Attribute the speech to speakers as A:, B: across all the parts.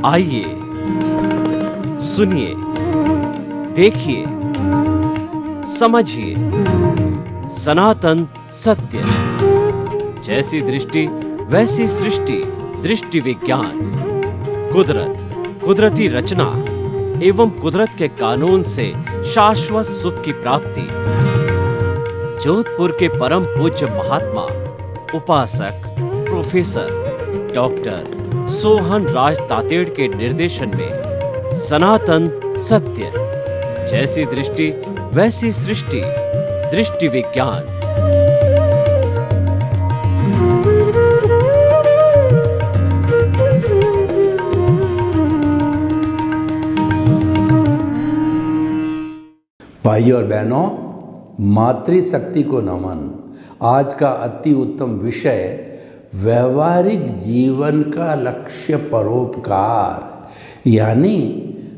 A: आइए सुनिए, देखिए, समझिए सनातन सत्य। जैसी दृष्टि वैसी सृष्टि, दृष्टि विज्ञान। कुदरत, कुदरती रचना एवं कुदरत के कानून से शाश्वत सुख की प्राप्ति। जोधपुर के परम पूज्य महात्मा उपासक प्रोफेसर डॉक्टर सोहन राज तातेड़ के निर्देशन में सनातन सत्य। जैसी दृष्टि वैसी सृष्टि, दृष्टि विज्ञान।
B: भाइयों और बहनों, मातृशक्ति को नमन। आज का अति उत्तम विषय व्यवहारिक जीवन का लक्ष्य परोपकार, यानी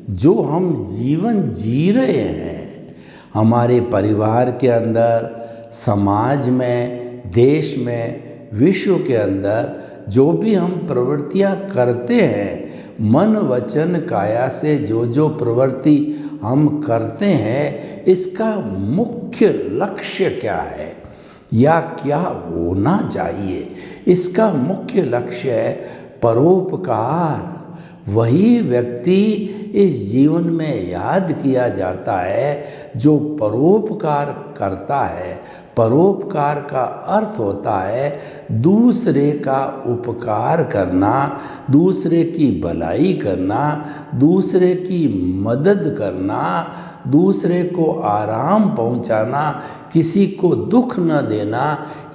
B: जो हम जीवन जी रहे हैं हमारे परिवार के अंदर, समाज में, देश में, विश्व के अंदर जो भी हम प्रवृत्तियां करते हैं, मन वचन काया से जो प्रवृत्ति हम करते हैं, इसका मुख्य लक्ष्य क्या है या क्या होना चाहिए। इसका मुख्य लक्ष्य है परोपकार। वही व्यक्ति इस जीवन में याद किया जाता है जो परोपकार करता है। परोपकार का अर्थ होता है दूसरे का उपकार करना, दूसरे की भलाई करना, दूसरे की मदद करना, दूसरे को आराम पहुंचाना, किसी को दुख न देना।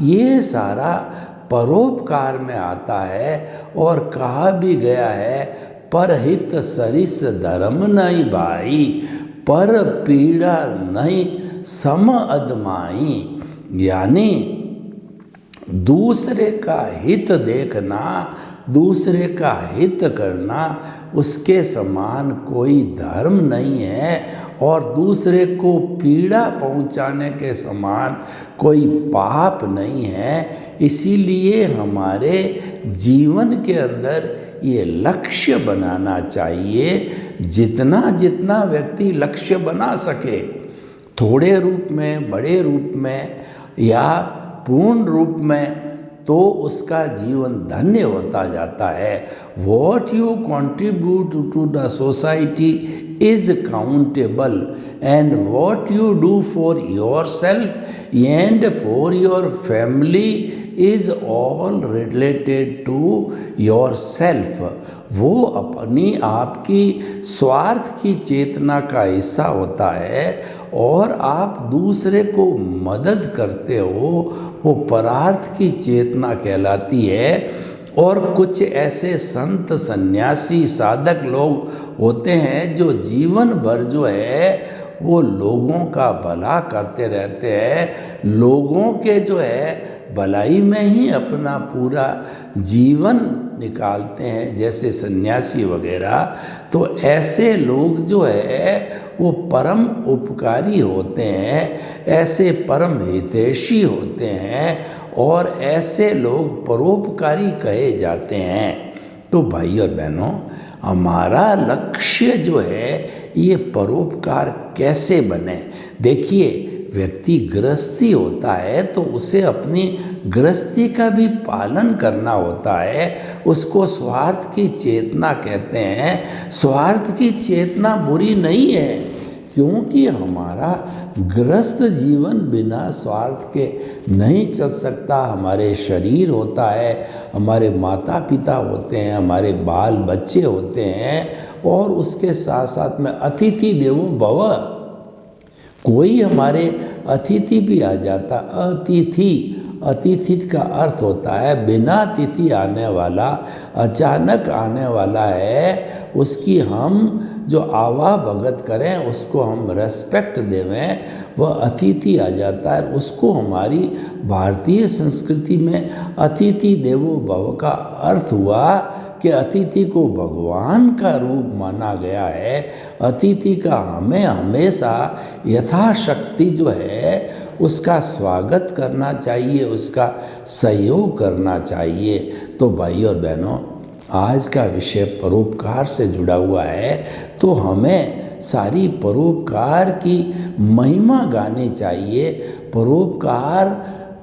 B: ये सारा परोपकार में आता है। और कहा भी गया है, परहित सरिस धर्म नहीं भाई, पर पीड़ा नहीं सम अदमाई। यानी दूसरे का हित देखना, दूसरे का हित करना, उसके समान कोई धर्म नहीं है। और दूसरे को पीड़ा पहुंचाने के समान कोई पाप नहीं है। इसीलिए हमारे जीवन के अंदर ये लक्ष्य बनाना चाहिए। जितना जितना व्यक्ति लक्ष्य बना सके, थोड़े रूप में, बड़े रूप में या पूर्ण रूप में, तो उसका जीवन धन्य होता जाता है। What you contribute to the society is countable, and what you do for yourself and for your family is all related to yourself। वो अपनी आपकी स्वार्थ की चेतना का हिस्सा होता है और आप दूसरे को मदद करते हो, वो परार्थ की चेतना कहलाती है। और कुछ ऐसे संत, सन्यासी, साधक लोग होते हैं जो जीवन भर जो है वो लोगों का भला करते रहते हैं, लोगों के जो है भलाई में ही अपना पूरा जीवन निकालते हैं, जैसे सन्यासी वगैरह। तो ऐसे लोग जो है वो परम उपकारी होते हैं, ऐसे परम हितैषी होते हैं और ऐसे लोग परोपकारी कहे जाते हैं। तो भाई और बहनों, हमारा लक्ष्य जो है ये परोपकार कैसे बने। देखिए, व्यक्ति गृहस्थी होता है तो उसे अपनी गृहस्थी का भी पालन करना होता है। उसको स्वार्थ की चेतना कहते हैं। स्वार्थ की चेतना बुरी नहीं है, क्योंकि हमारा गृहस्थ जीवन बिना स्वार्थ के नहीं चल सकता। हमारे शरीर होता है, हमारे माता पिता होते हैं, हमारे बाल बच्चे होते हैं, और उसके साथ साथ में अतिथि देवो भव। कोई हमारे अतिथि भी आ जाता। अतिथि का अर्थ होता है बिना तिथि आने वाला, अचानक आने वाला है। उसकी हम जो आवा भगत करें, उसको हम रेस्पेक्ट देवें, वह अतिथि आ जाता है। उसको हमारी भारतीय संस्कृति में अतिथि देवो भव का अर्थ हुआ कि अतिथि को भगवान का रूप माना गया है। अतिथि का हमें हमेशा यथाशक्ति जो है उसका स्वागत करना चाहिए, उसका सहयोग करना चाहिए। तो भाई और बहनों, आज का विषय परोपकार से जुड़ा हुआ है, तो हमें सारी परोपकार की महिमा गानी चाहिए। परोपकार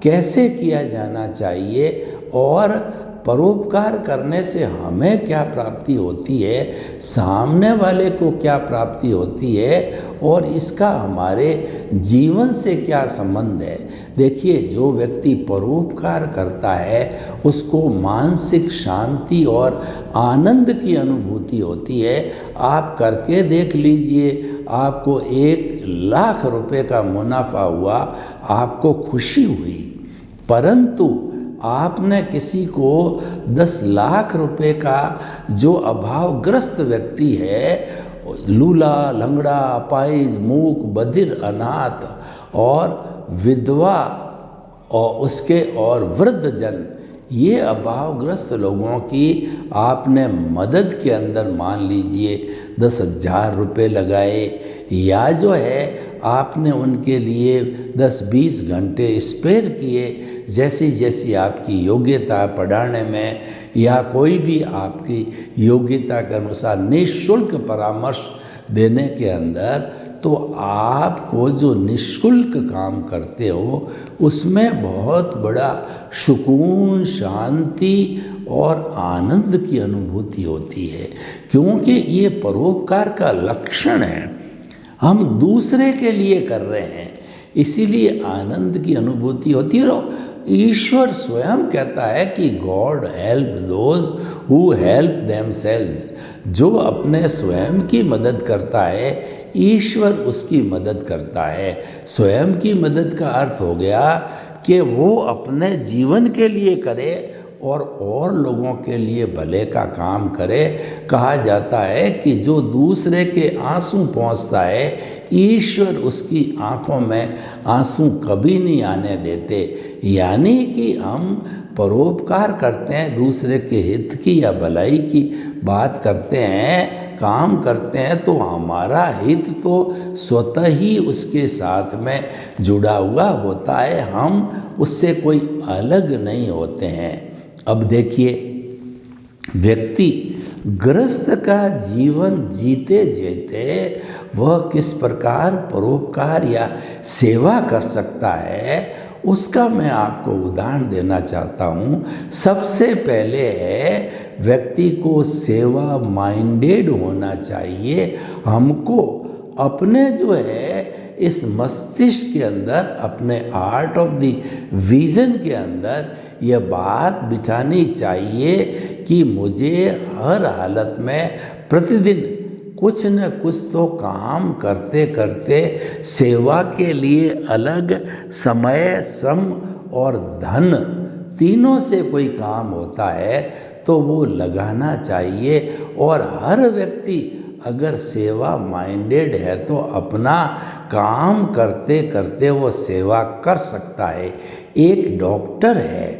B: कैसे किया जाना चाहिए और परोपकार करने से हमें क्या प्राप्ति होती है, सामने वाले को क्या प्राप्ति होती है और इसका हमारे जीवन से क्या संबंध है। देखिए, जो व्यक्ति परोपकार करता है उसको मानसिक शांति और आनंद की अनुभूति होती है। आप करके देख लीजिए, आपको 1,00,000 रुपए का मुनाफा हुआ, आपको खुशी हुई, परंतु आपने किसी को 10 लाख रुपए का, जो अभावग्रस्त व्यक्ति है, लूला, लंगड़ा, अपाहिज, मूक, बधिर, अनाथ और विधवा और उसके और वृद्धजन, ये अभावग्रस्त लोगों की आपने मदद के अंदर मान लीजिए 10,000 रुपये लगाए, या जो है आपने उनके लिए 10-20 घंटे स्पेयर किए, जैसी जैसी आपकी योग्यता पढ़ाने में या कोई भी आपकी योग्यता के अनुसार निःशुल्क परामर्श देने के अंदर, तो आपको जो निःशुल्क काम करते हो उसमें बहुत बड़ा सुकून, शांति और आनंद की अनुभूति होती है, क्योंकि ये परोपकार का लक्षण है। हम दूसरे के लिए कर रहे हैं, इसीलिए आनंद की अनुभूति होती है। ईश्वर स्वयं कहता है कि God help those who help themselves. जो अपने स्वयं की मदद करता है, ईश्वर उसकी मदद करता है। स्वयं की मदद का अर्थ हो गया कि वो अपने जीवन के लिए करे और लोगों के लिए भले का काम करे। कहा जाता है कि जो दूसरे के आंसू पहुंचता है, ईश्वर उसकी आंखों में आंसू कभी नहीं आने देते। यानी कि हम परोपकार करते हैं, दूसरे के हित की या भलाई की बात करते हैं, काम करते हैं, तो हमारा हित तो स्वतः ही उसके साथ में जुड़ा हुआ होता है, हम उससे कोई अलग नहीं होते हैं। अब देखिए, व्यक्ति गृहस्थ का जीवन जीते जीते वह किस प्रकार परोपकार या सेवा कर सकता है, उसका मैं आपको उदाहरण देना चाहता हूँ। सबसे पहले है, व्यक्ति को सेवा माइंडेड होना चाहिए। हमको अपने जो है इस मस्तिष्क के अंदर, अपने आर्ट ऑफ द विजन के अंदर यह बात बिठानी चाहिए कि मुझे हर हालत में प्रतिदिन कुछ न कुछ तो काम करते करते सेवा के लिए अलग समय, श्रम और धन, तीनों से कोई काम होता है तो वो लगाना चाहिए। और हर व्यक्ति अगर सेवा माइंडेड है तो अपना काम करते करते वो सेवा कर सकता है। एक डॉक्टर है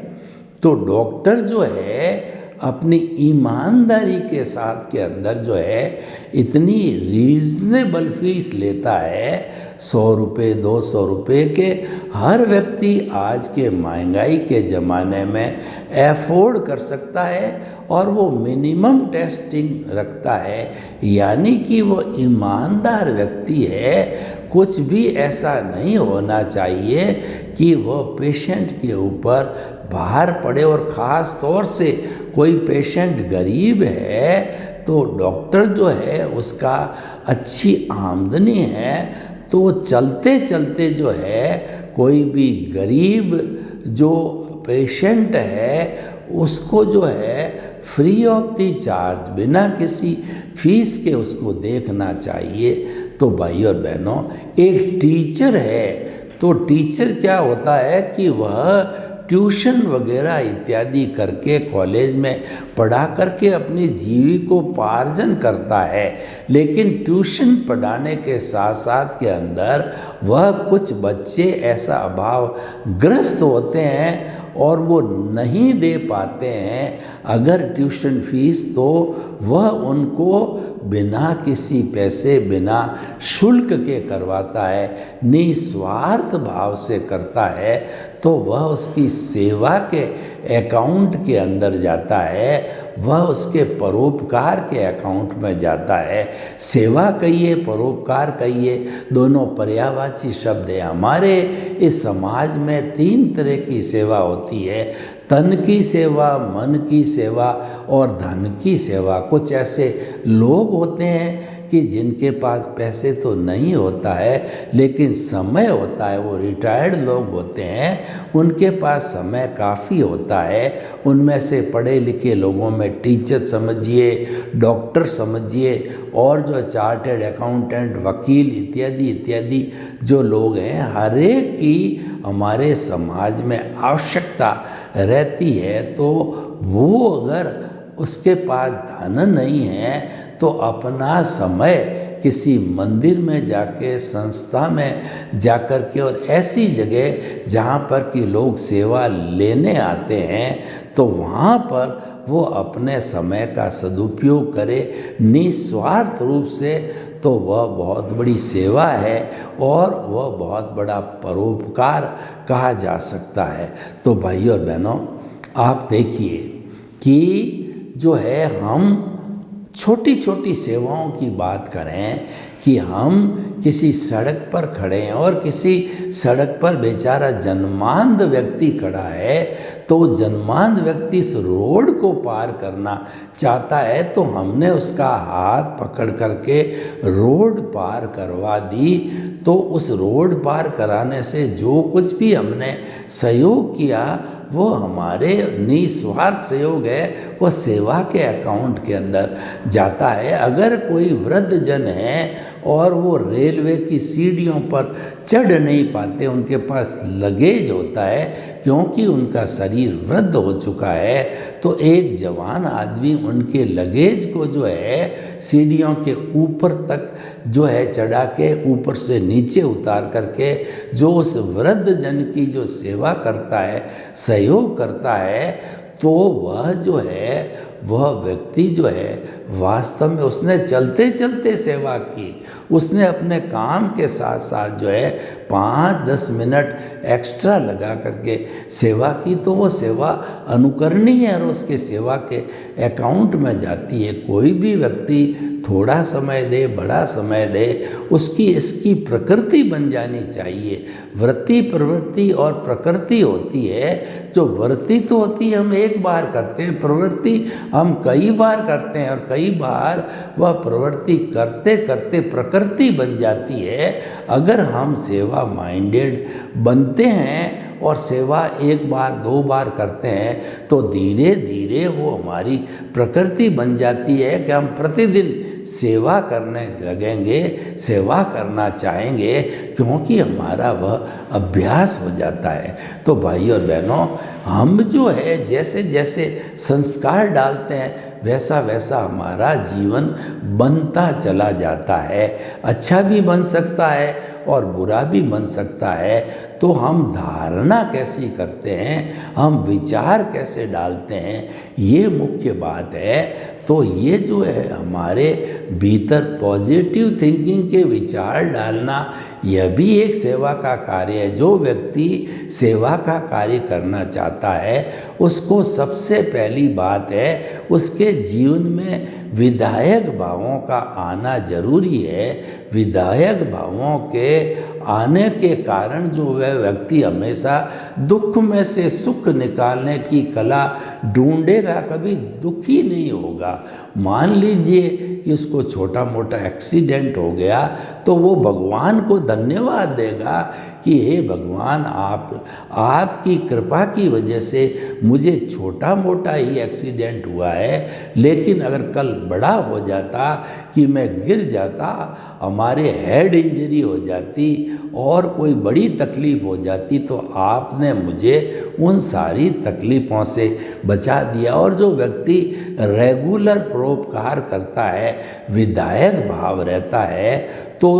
B: तो डॉक्टर जो है अपनी ईमानदारी के साथ के अंदर जो है इतनी रीजनेबल फीस लेता है, 100 रुपये 200 रुपये के हर व्यक्ति आज के महंगाई के ज़माने में एफोर्ड कर सकता है और वो मिनिमम टेस्टिंग रखता है। यानी कि वो ईमानदार व्यक्ति है। कुछ भी ऐसा नहीं होना चाहिए कि वो पेशेंट के ऊपर भार पड़े, और ख़ास तौर से कोई पेशेंट गरीब है तो डॉक्टर जो है उसका अच्छी आमदनी है, तो चलते चलते जो है कोई भी गरीब जो पेशेंट है उसको जो है फ्री ऑफ द चार्ज, बिना किसी फीस के उसको देखना चाहिए। तो भाई और बहनों, एक टीचर है तो टीचर क्या होता है कि वह ट्यूशन वगैरह इत्यादि करके कॉलेज में पढ़ा करके अपनी जीविकोपार्जन करता है। लेकिन ट्यूशन पढ़ाने के साथ साथ के अंदर वह कुछ बच्चे ऐसा अभावग्रस्त होते हैं और वो नहीं दे पाते हैं अगर ट्यूशन फीस, तो वह उनको बिना किसी पैसे, बिना शुल्क के करवाता है, निस्वार्थ भाव से करता है। तो वह उसकी सेवा के अकाउंट के अंदर जाता है, वह उसके परोपकार के अकाउंट में जाता है। सेवा कहिए, परोपकार कहिए, दोनों पर्यायवाची शब्द हैं। हमारे इस समाज में 3 तरह की सेवा होती है, तन की सेवा, मन की सेवा और धन की सेवा। कुछ ऐसे लोग होते हैं कि जिनके पास पैसे तो नहीं होता है लेकिन समय होता है, वो रिटायर्ड लोग होते हैं, उनके पास समय काफ़ी होता है। उनमें से पढ़े लिखे लोगों में टीचर समझिए, डॉक्टर समझिए, और जो चार्टर्ड अकाउंटेंट, वकील इत्यादि इत्यादि जो लोग हैं, हर एक की हमारे समाज में आवश्यकता रहती है। तो वो अगर उसके पास धन नहीं है तो अपना समय किसी मंदिर में जाके, संस्था में जाकर के, और ऐसी जगह जहाँ पर कि लोग सेवा लेने आते हैं, तो वहाँ पर वो अपने समय का सदुपयोग करे निस्वार्थ रूप से, तो वह बहुत बड़ी सेवा है और वह बहुत बड़ा परोपकार कहा जा सकता है। तो भाइयों और बहनों, आप देखिए कि जो है, हम छोटी छोटी सेवाओं की बात करें कि हम किसी सड़क पर खड़े हैं और किसी सड़क पर बेचारा जन्मांध व्यक्ति खड़ा है, तो जन्मांध व्यक्ति इस रोड को पार करना चाहता है, तो हमने उसका हाथ पकड़ करके रोड पार करवा दी। तो उस रोड पार कराने से जो कुछ भी हमने सहयोग किया, वो हमारे निस्वार्थ सहयोग है, वो सेवा के अकाउंट के अंदर जाता है। अगर कोई वृद्ध जन है और वो रेलवे की सीढ़ियों पर चढ़ नहीं पाते, उनके पास लगेज होता है क्योंकि उनका शरीर वृद्ध हो चुका है, तो एक जवान आदमी उनके लगेज को जो है सीढ़ियों के ऊपर तक जो है चढ़ा के, ऊपर से नीचे उतार करके, जो उस वृद्ध जन की जो सेवा करता है, सहयोग करता है, तो वह जो है, वह व्यक्ति जो है वास्तव में उसने चलते चलते सेवा की। उसने अपने काम के साथ साथ जो है 5-10 मिनट एक्स्ट्रा लगा करके सेवा की, तो वो सेवा अनुकरणीय है और उसके सेवा के अकाउंट में जाती है। कोई भी व्यक्ति थोड़ा समय दे, बड़ा समय दे, उसकी इसकी प्रकृति बन जानी चाहिए। वृत्ति, प्रवृत्ति और प्रकृति होती है। जो वृत्ति तो होती है हम एक बार करते हैं, प्रवृत्ति हम कई बार करते हैं, और कई बार वह प्रवृत्ति करते करते प्रकृति बन जाती है। अगर हम सेवा माइंडेड बनते हैं और सेवा 1 बार 2 बार करते हैं, तो धीरे धीरे वो हमारी प्रकृति बन जाती है कि हम प्रतिदिन सेवा करने लगेंगे, सेवा करना चाहेंगे, क्योंकि हमारा वह अभ्यास हो जाता है। तो भाई और बहनों, हम जो है जैसे जैसे संस्कार डालते हैं, वैसा वैसा हमारा जीवन बनता चला जाता है। अच्छा भी बन सकता है और बुरा भी बन सकता है। तो हम धारणा कैसी करते हैं, हम विचार कैसे डालते हैं, ये मुख्य बात है। तो ये जो है हमारे भीतर पॉजिटिव थिंकिंग के विचार डालना, यह भी एक सेवा का कार्य है। जो व्यक्ति सेवा का कार्य करना चाहता है, उसको सबसे पहली बात है, उसके जीवन में विधायक भावों का आना जरूरी है। विधायक भावों के आने के कारण जो वह व्यक्ति हमेशा दुख में से सुख निकालने की कला ढूंढेगा, कभी दुखी नहीं होगा। मान लीजिए कि उसको छोटा मोटा एक्सीडेंट हो गया, तो वो भगवान को धन्यवाद देगा कि हे भगवान, आपकी कृपा की वजह से मुझे छोटा मोटा ही एक्सीडेंट हुआ है, लेकिन अगर कल बड़ा हो जाता कि मैं गिर जाता, हमारे हेड इंजरी हो जाती और कोई बड़ी तकलीफ हो जाती, तो आपने मुझे उन सारी तकलीफ़ों से बचा दिया। और जो व्यक्ति रेगुलर परोपकार करता है, विधायक भाव रहता है, तो तो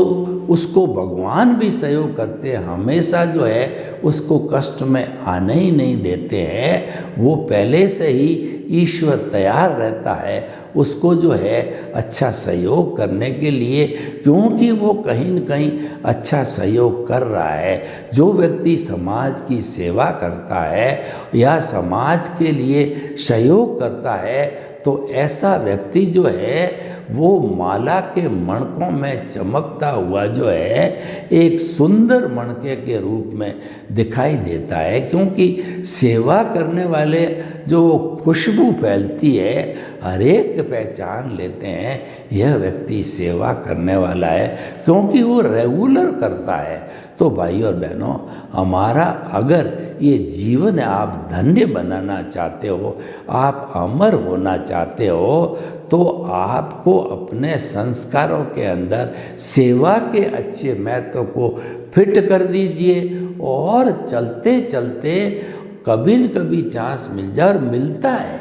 B: उसको भगवान भी सहयोग करते हैं, हमेशा जो है उसको कष्ट में आने ही नहीं देते हैं। वो पहले से ही ईश्वर तैयार रहता है उसको जो है अच्छा सहयोग करने के लिए, क्योंकि वो कहीं न कहीं अच्छा सहयोग कर रहा है। जो व्यक्ति समाज की सेवा करता है या समाज के लिए सहयोग करता है, तो ऐसा व्यक्ति जो है वो माला के मणकों में चमकता हुआ जो है एक सुंदर मणके के रूप में दिखाई देता है, क्योंकि सेवा करने वाले जो खुशबू फैलती है, हर एक पहचान लेते हैं यह व्यक्ति सेवा करने वाला है, क्योंकि वो रेगुलर करता है। तो भाई और बहनों, हमारा अगर ये जीवन आप धन्य बनाना चाहते हो, आप अमर होना चाहते हो, तो आपको अपने संस्कारों के अंदर सेवा के अच्छे महत्व को फिट कर दीजिए, और चलते चलते कभी न कभी चांस मिल जाए, और मिलता है।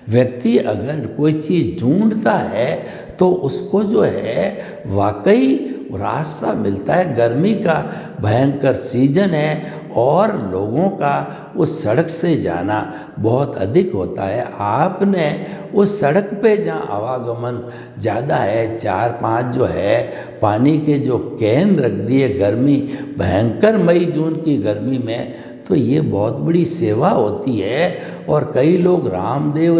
B: व्यक्ति अगर कोई चीज़ ढूंढता है तो उसको जो है वाकई रास्ता मिलता है। गर्मी का भयंकर सीजन है और लोगों का उस सड़क से जाना बहुत अधिक होता है। आपने उस सड़क पे जहाँ आवागमन ज़्यादा है, 4-5 जो है पानी के जो कैन रख दिए गर्मी भयंकर मई जून की गर्मी में, तो ये बहुत बड़ी सेवा होती है। और कई लोग रामदेव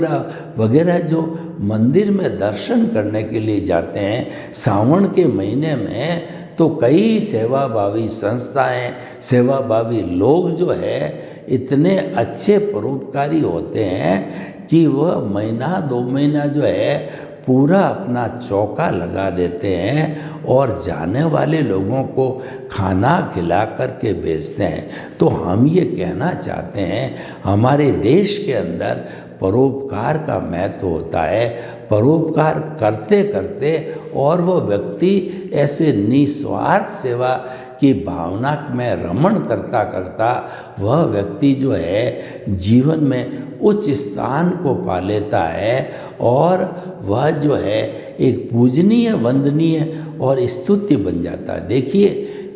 B: वगैरह जो मंदिर में दर्शन करने के लिए जाते हैं सावन के महीने में, तो कई सेवाभावी संस्थाएं, सेवाभावी लोग जो है इतने अच्छे परोपकारी होते हैं कि वह महीना 2 महीना जो है पूरा अपना चौका लगा देते हैं और जाने वाले लोगों को खाना खिला करके भेजते हैं। तो हम ये कहना चाहते हैं, हमारे देश के अंदर परोपकार का महत्व होता है। परोपकार करते करते और वह व्यक्ति ऐसे निस्वार्थ सेवा की भावना में रमण करता करता वह व्यक्ति जो है जीवन में उच्च स्थान को पा लेता है, और वह जो है एक पूजनीय, वंदनीय और स्तुत्य बन जाता है। देखिए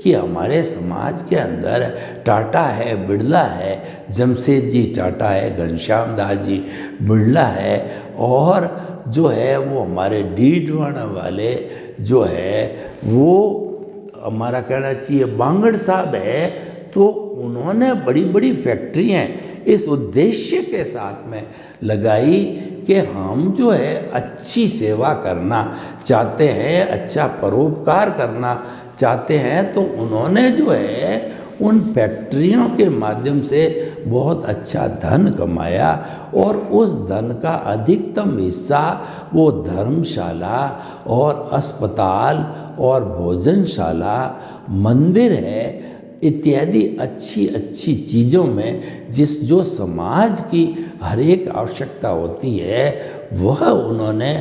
B: कि हमारे समाज के अंदर टाटा है, बिरला है, जमशेद जी टाटा है, घनश्याम दास जी बिरला है, और जो है वो हमारे डीडवाना वाले जो है वो हमारा कहना चाहिए बांगड़ साहब है। तो उन्होंने बड़ी बड़ी फैक्ट्रियाँ इस उद्देश्य के साथ में लगाई कि हम जो है अच्छी सेवा करना चाहते हैं, अच्छा परोपकार करना चाहते हैं। तो उन्होंने जो है उन फैक्ट्रियों के माध्यम से बहुत अच्छा धन कमाया, और उस धन का अधिकतम हिस्सा वो धर्मशाला और अस्पताल और भोजनशाला, मंदिर है इत्यादि अच्छी अच्छी चीज़ों में जो समाज की हर एक आवश्यकता होती है, वह उन्होंने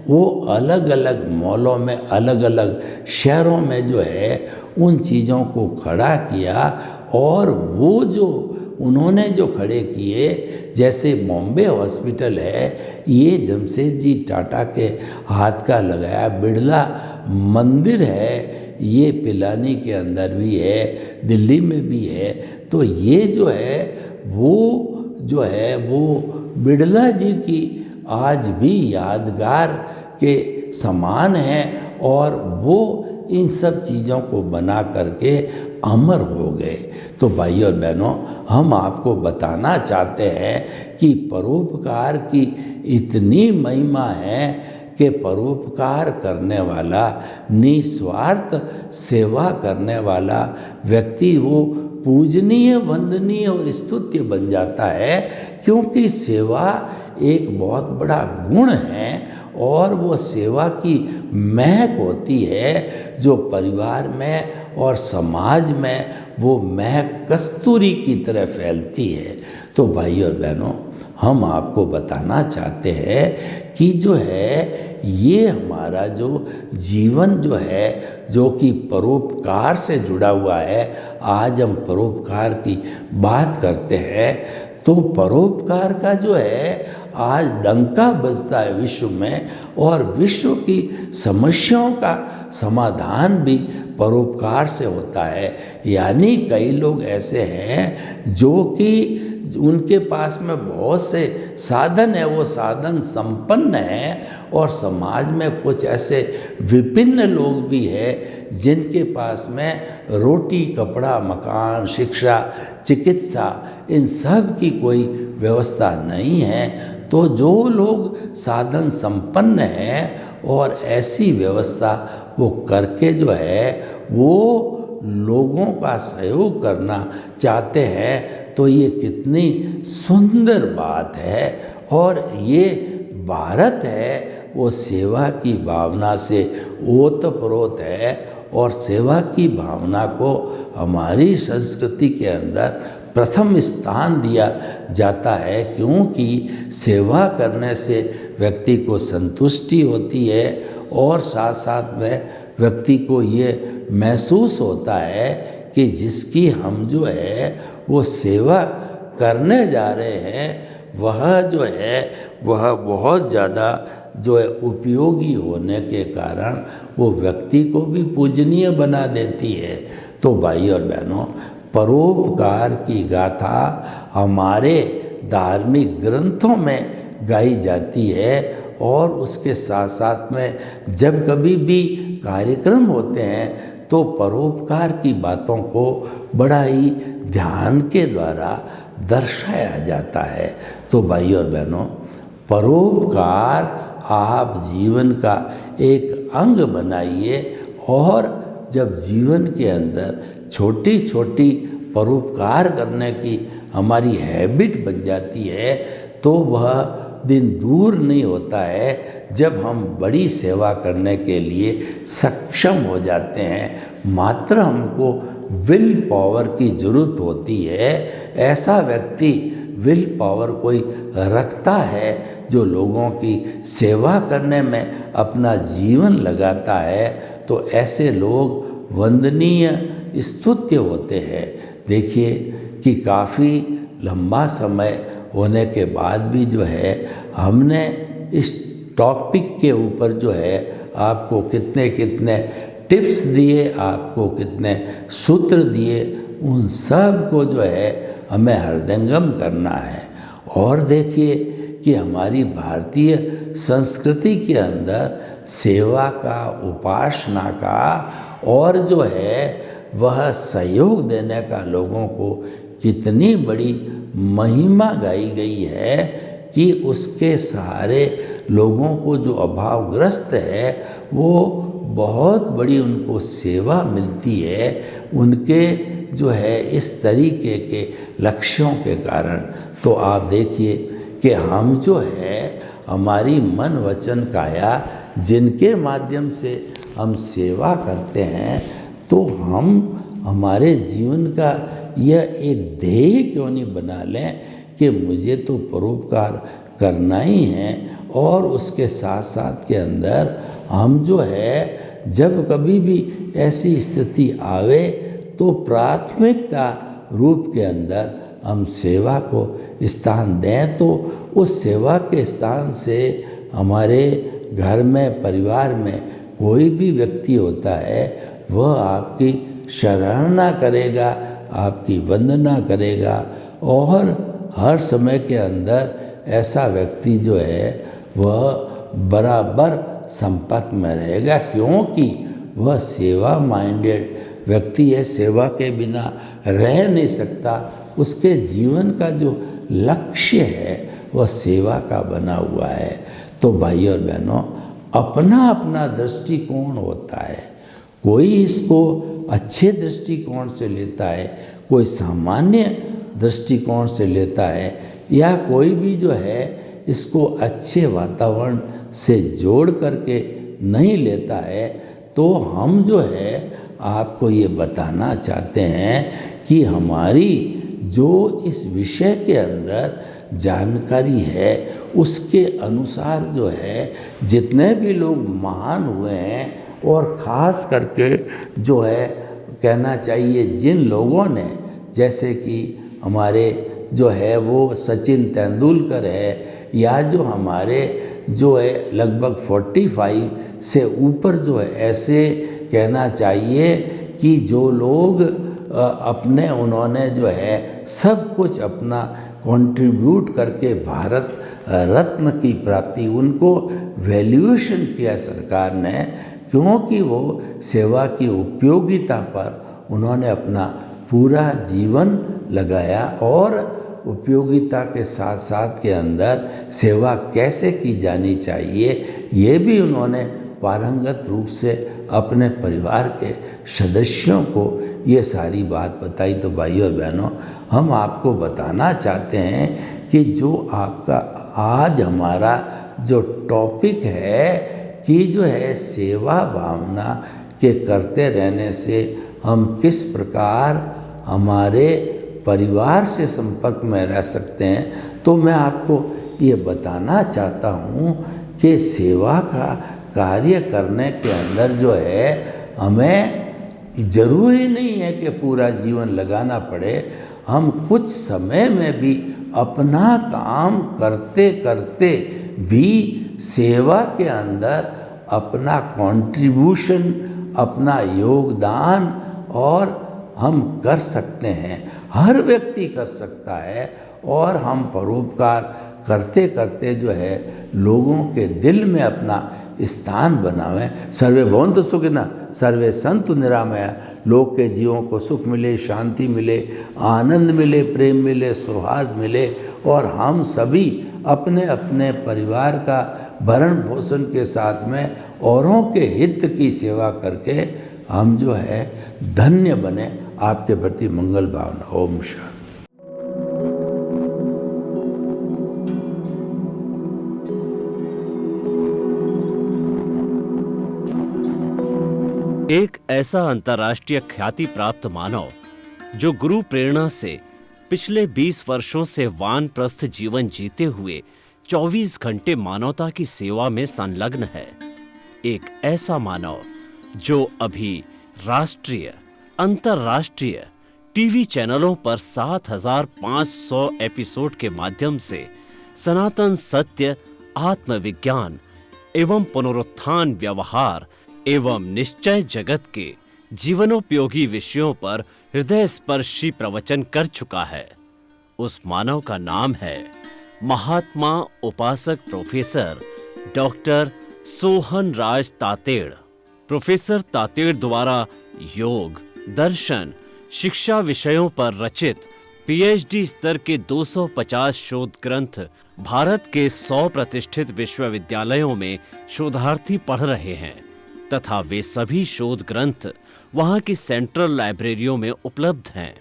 B: वो अलग अलग मॉलों में, अलग अलग शहरों में जो है उन चीज़ों को खड़ा किया। और वो जो उन्होंने जो खड़े किए, जैसे बॉम्बे हॉस्पिटल है, ये जमशेद जी टाटा के हाथ का लगाया। बिरला मंदिर है, ये पिलानी के अंदर भी है, दिल्ली में भी है। तो ये जो है वो बिरला जी की आज भी यादगार के समान है, और वो इन सब चीज़ों को बना करके अमर हो गए। तो भाई और बहनों, हम आपको बताना चाहते हैं कि परोपकार की इतनी महिमा है कि परोपकार करने वाला, निस्वार्थ सेवा करने वाला व्यक्ति वो पूजनीय, वंदनीय और स्तुत्य बन जाता है, क्योंकि सेवा एक बहुत बड़ा गुण है, और वो सेवा की महक होती है जो परिवार में और समाज में वो महक कस्तूरी की तरह फैलती है। तो भाई और बहनों, हम आपको बताना चाहते हैं कि जो है ये हमारा जो जीवन जो है, जो कि परोपकार से जुड़ा हुआ है, आज हम परोपकार की बात करते हैं। तो परोपकार का जो है आज डंका बजता है विश्व में, और विश्व की समस्याओं का समाधान भी परोपकार से होता है। यानी कई लोग ऐसे हैं जो कि उनके पास में बहुत से साधन है, वो साधन संपन्न है, और समाज में कुछ ऐसे विभिन्न लोग भी हैं जिनके पास में रोटी, कपड़ा, मकान, शिक्षा, चिकित्सा, इन सब की कोई व्यवस्था नहीं है। तो जो लोग साधन संपन्न हैं और ऐसी व्यवस्था वो करके जो है वो लोगों का सहयोग करना चाहते हैं, तो ये कितनी सुंदर बात है। और ये भारत है वो सेवा की भावना से ओतप्रोत है, और सेवा की भावना को हमारी संस्कृति के अंदर प्रथम स्थान दिया जाता है, क्योंकि सेवा करने से व्यक्ति को संतुष्टि होती है, और साथ साथ में व्यक्ति को ये महसूस होता है कि जिसकी हम जो है वो सेवा करने जा रहे हैं वह जो है वह बहुत ज़्यादा जो है उपयोगी होने के कारण वो व्यक्ति को भी पूजनीय बना देती है। तो भाई और बहनों, परोपकार की गाथा हमारे धार्मिक ग्रंथों में गाई जाती है, और उसके साथ साथ में जब कभी भी कार्यक्रम होते हैं तो परोपकार की बातों को बड़ा ही ध्यान के द्वारा दर्शाया जाता है। तो भाई और बहनों, परोपकार आप जीवन का एक अंग बनाइए, और जब जीवन के अंदर छोटी छोटी परोपकार करने की हमारी हैबिट बन जाती है, तो वह दिन दूर नहीं होता है जब हम बड़ी सेवा करने के लिए सक्षम हो जाते हैं। मात्र हमको विल पावर की ज़रूरत होती है। ऐसा व्यक्ति विल पावर कोई रखता है जो लोगों की सेवा करने में अपना जीवन लगाता है, तो ऐसे लोग वंदनीय स्तुत्य होते हैं। देखिए कि काफ़ी लंबा समय होने के बाद भी जो है हमने इस टॉपिक के ऊपर जो है आपको कितने कितने टिप्स दिए, आपको कितने सूत्र दिए, उन सब को जो है हमें हृदयंगम करना है। और देखिए कि हमारी भारतीय संस्कृति के अंदर सेवा का, उपासना का और जो है वह सहयोग देने का लोगों को कितनी बड़ी महिमा गाई गई है कि उसके सारे लोगों को जो अभावग्रस्त है वो बहुत बड़ी उनको सेवा मिलती है, उनके जो है इस तरीके के लक्ष्यों के कारण। तो आप देखिए कि हम जो है हमारी मन वचन काया जिनके माध्यम से हम सेवा करते हैं, तो हम हमारे जीवन का यह एक ध्येय क्यों नहीं बना लें कि मुझे तो परोपकार करना ही है। और उसके साथ साथ के अंदर हम जो है जब कभी भी ऐसी स्थिति आवे तो प्राथमिकता रूप के अंदर हम सेवा को स्थान दें, तो उस सेवा के स्थान से हमारे घर में, परिवार में कोई भी व्यक्ति होता है वह आपकी सराहना करेगा, आपकी वंदना करेगा, और हर समय के अंदर ऐसा व्यक्ति जो है वह बराबर संपर्क में रहेगा, क्योंकि वह सेवा माइंडेड व्यक्ति है, सेवा के बिना रह नहीं सकता। उसके जीवन का जो लक्ष्य है वह सेवा का बना हुआ है। तो भाई और बहनों, अपना अपना दृष्टिकोण होता है। कोई इसको अच्छे दृष्टिकोण से लेता है, कोई सामान्य दृष्टिकोण से लेता है, या कोई भी जो है इसको अच्छे वातावरण से जोड़ करके नहीं लेता है। तो हम जो है आपको ये बताना चाहते हैं कि हमारी जो इस विषय के अंदर जानकारी है उसके अनुसार जो है जितने भी लोग महान हुए हैं, और ख़ास करके जो है कहना चाहिए जिन लोगों ने, जैसे कि हमारे जो है वो सचिन तेंदुलकर है, या जो हमारे जो है लगभग 45 से ऊपर जो है, ऐसे कहना चाहिए कि जो लोग अपने उन्होंने जो है सब कुछ अपना कंट्रीब्यूट करके भारत रत्न की प्राप्ति, उनको वैल्यूएशन किया सरकार ने, क्योंकि वो सेवा की उपयोगिता पर उन्होंने अपना पूरा जीवन लगाया और उपयोगिता के साथ साथ के अंदर सेवा कैसे की जानी चाहिए ये भी उन्होंने पारंगत रूप से अपने परिवार के सदस्यों को ये सारी बात बताई। तो भाइयों और बहनों, हम आपको बताना चाहते हैं कि जो आपका आज हमारा जो टॉपिक है कि जो है सेवा भावना के करते रहने से हम किस प्रकार हमारे परिवार से संपर्क में रह सकते हैं, तो मैं आपको ये बताना चाहता हूँ कि सेवा का कार्य करने के अंदर जो है हमें ज़रूरी नहीं है कि पूरा जीवन लगाना पड़े। हम कुछ समय में भी अपना काम करते करते भी सेवा के अंदर अपना कंट्रीब्यूशन, अपना योगदान और हम कर सकते हैं। हर व्यक्ति कर सकता है और हम परोपकार करते करते जो है लोगों के दिल में अपना स्थान बनावें। सर्वे भवन्तु सुखिनः, सर्वे सन्तु निरामया। लोग के जीवों को सुख मिले, शांति मिले, आनंद मिले, प्रेम मिले, सौहार्द मिले और हम सभी अपने अपने परिवार का भरण पोषण के साथ में औरों के हित की सेवा करके हम जो है धन्य बने। आपके प्रति मंगल भावना। ओम शांति।
A: एक ऐसा अंतर्राष्ट्रीय ख्याति प्राप्त मानव जो गुरु प्रेरणा से पिछले 20 वर्षों से वानप्रस्थ जीवन जीते हुए 24 घंटे मानवता की सेवा में संलग्न है। एक ऐसा मानव जो अभी राष्ट्रीय, अंतर्राष्ट्रीय टीवी चैनलों पर 7,500 एपिसोड के माध्यम से सनातन सत्य, आत्मविज्ञान एवं पुनरुत्थान व्यवहार एवं निश्चय जगत के जीवनोपयोगी विषयों पर हृदय स्पर्शी प्रवचन कर चुका है। उस मानव का नाम है महात्मा उपासक प्रोफेसर डॉक्टर सोहन राज तातेड़। प्रोफेसर तातेड़ द्वारा योग, दर्शन, शिक्षा विषयों पर रचित पीएचडी स्तर के 250 शोध ग्रंथ भारत के 100 प्रतिष्ठित विश्वविद्यालयों में शोधार्थी पढ़ रहे हैं तथा वे सभी शोध ग्रंथ वहां की सेंट्रल लाइब्रेरियों में उपलब्ध हैं।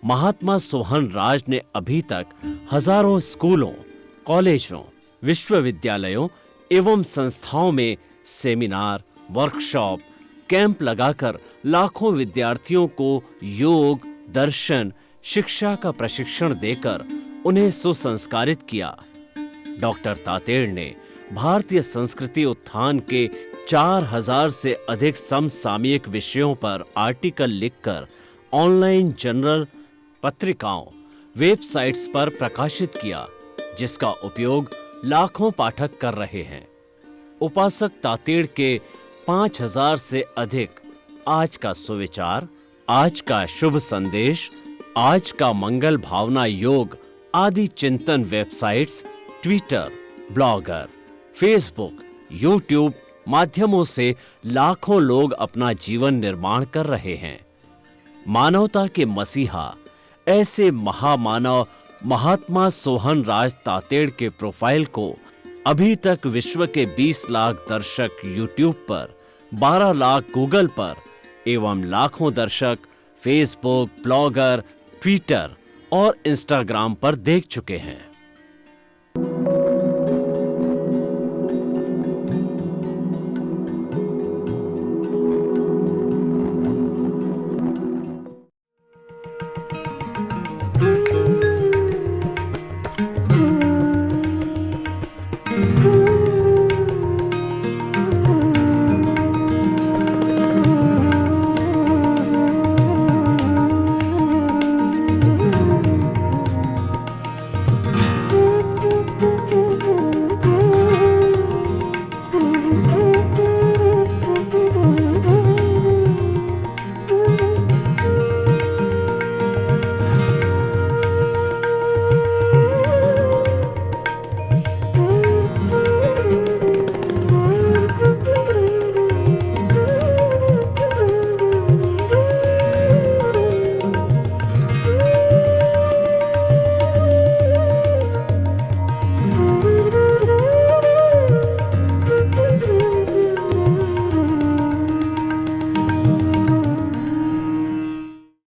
A: महात्मा सोहन राज ने अभी तक हजारों स्कूलों, कॉलेजों, विश्वविद्यालयों एवं संस्थाओं में सेमिनार, वर्कशॉप, कैंप लगाकर लाखों विद्यार्थियों को योग, दर्शन, शिक्षा का प्रशिक्षण देकर उन्हें सुसंस्कारित किया। डॉक्टर तातेड़ ने भारतीय संस्कृति उत्थान के 4000 से अधिक समसामयिक विषयों पर आर्टिकल लिखकर ऑनलाइन जर्नल, पत्रिकाओं, वेबसाइट्स पर प्रकाशित किया, जिसका उपयोग लाखों पाठक कर रहे हैं। उपासक तातेड़ के 5000 से अधिक आज का सुविचार, आज का शुभ संदेश, आज का मंगल भावना योग आदि चिंतन websites, Twitter, blogger, Facebook, YouTube माध्यमों से लाखों लोग अपना जीवन निर्माण कर रहे हैं। मानवता के मसीहा ऐसे महामानव महात्मा सोहन राज तातेड़ के प्रोफाइल को अभी तक विश्व के 20 लाख दर्शक यूट्यूब पर, 12 लाख गूगल पर एवं लाखों दर्शक फेसबुक, ब्लॉगर, ट्विटर और इंस्टाग्राम पर देख चुके हैं।